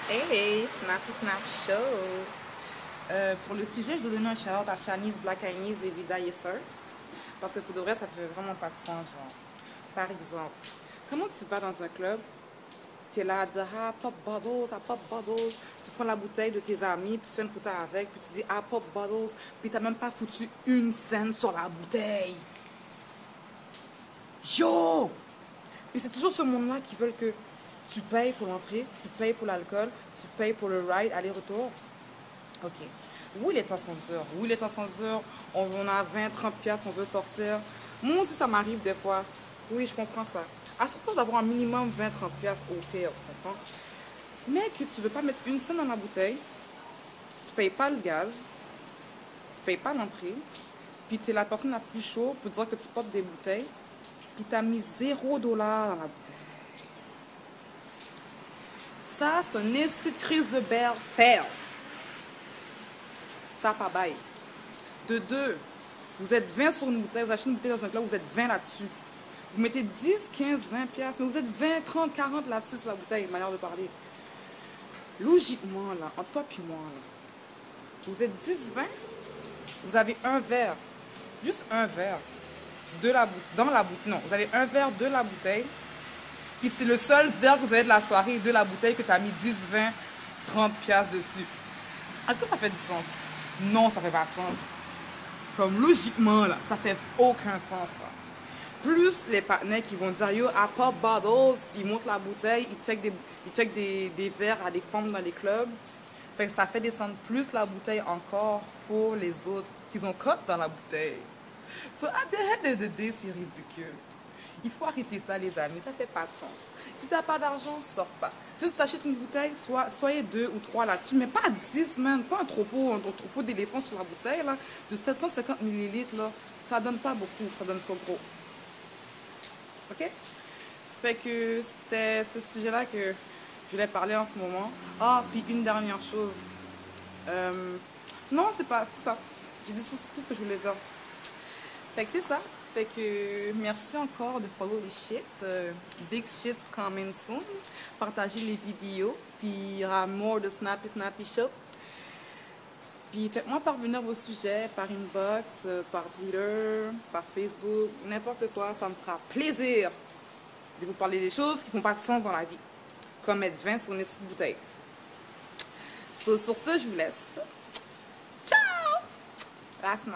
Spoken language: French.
Hey, Snappy Snap Show! Pour le sujet, je dois donner un shout-out à Shanice, Black Eyes et Vida Yesser. Parce que pour de vrai, ça fait vraiment pas de sens, genre. Par exemple, comment tu vas dans un club, tu es là à dire ah, pop bottles, ah, pop bottles. Tu prends la bouteille de tes amis, puis tu fais une photo avec, puis tu dis ah, pop bottles, puis t'as même pas foutu une scène sur la bouteille. Yo! Puis c'est toujours ce monde-là qui veulent que tu payes pour l'entrée, tu payes pour l'alcool, tu payes pour le ride, aller-retour. Ok. Oui, il est à 100 heures. Oui, il est à 100 heures. On a 20, 30 piastres, on veut sortir. Moi aussi, ça m'arrive des fois. Oui, je comprends ça. À surtout d'avoir un minimum 20, 30 piastres au pire, tu comprends? Mais que tu veux pas mettre une scène dans la bouteille, tu payes pas le gaz, tu payes pas l'entrée, puis tu es la personne la plus chaude pour dire que tu portes des bouteilles, puis tu as mis 0 $ dans la bouteille. Ça, c'est un esti de crise de père. Ça, pas bail. De deux, vous êtes 20 sur une bouteille, vous achetez une bouteille dans un club, vous êtes 20 là-dessus. Vous mettez 10, 15, 20 piastres, mais vous êtes 20, 30, 40 là-dessus sur la bouteille, manière de parler. Logiquement, là, entre toi et moi, là, vous êtes 10, 20, vous avez un verre, juste un verre dans la bouteille. Non, vous avez un verre de la bouteille, puis c'est le seul verre que vous avez de la soirée de la bouteille que tu as mis 10, 20, 30 piastres dessus. Est-ce que ça fait du sens? Non, ça fait pas de sens. Comme logiquement, là, ça fait aucun sens, là. Plus les partenaires qui vont dire, yo, à pop bottles, ils montent la bouteille, ils checkent des verres à des femmes dans les clubs. Fait que ça fait descendre plus la bouteille encore pour les autres qu'ils ont cote dans la bouteille. So, at the end of the day, c'est ridicule. Il faut arrêter ça, les amis. Ça fait pas de sens. Si t'as pas d'argent, sors pas. Si tu achètes une bouteille, soyez 2 ou 3 là-dessus, mais pas 10, man. Pas un troupeau d'éléphants sur la bouteille, là, de 750 millilitres, là. Ça donne pas beaucoup, ça donne trop gros. OK? Fait que c'était ce sujet-là que je voulais parler en ce moment. Ah, puis une dernière chose. Non, c'est ça. J'ai dit tout ce que je voulais dire. Fait que c'est ça. Fait que merci encore de follow les shit. Big shit's coming soon. Partagez les vidéos. Puis il y aura more de Snappy Snappy Show. Puis faites-moi parvenir vos sujets par inbox, par Twitter, par Facebook, n'importe quoi. Ça me fera plaisir de vous parler des choses qui font pas de sens dans la vie. Comme mettre 20 sur une bouteille. Sur ce, je vous laisse. Ciao! That's now.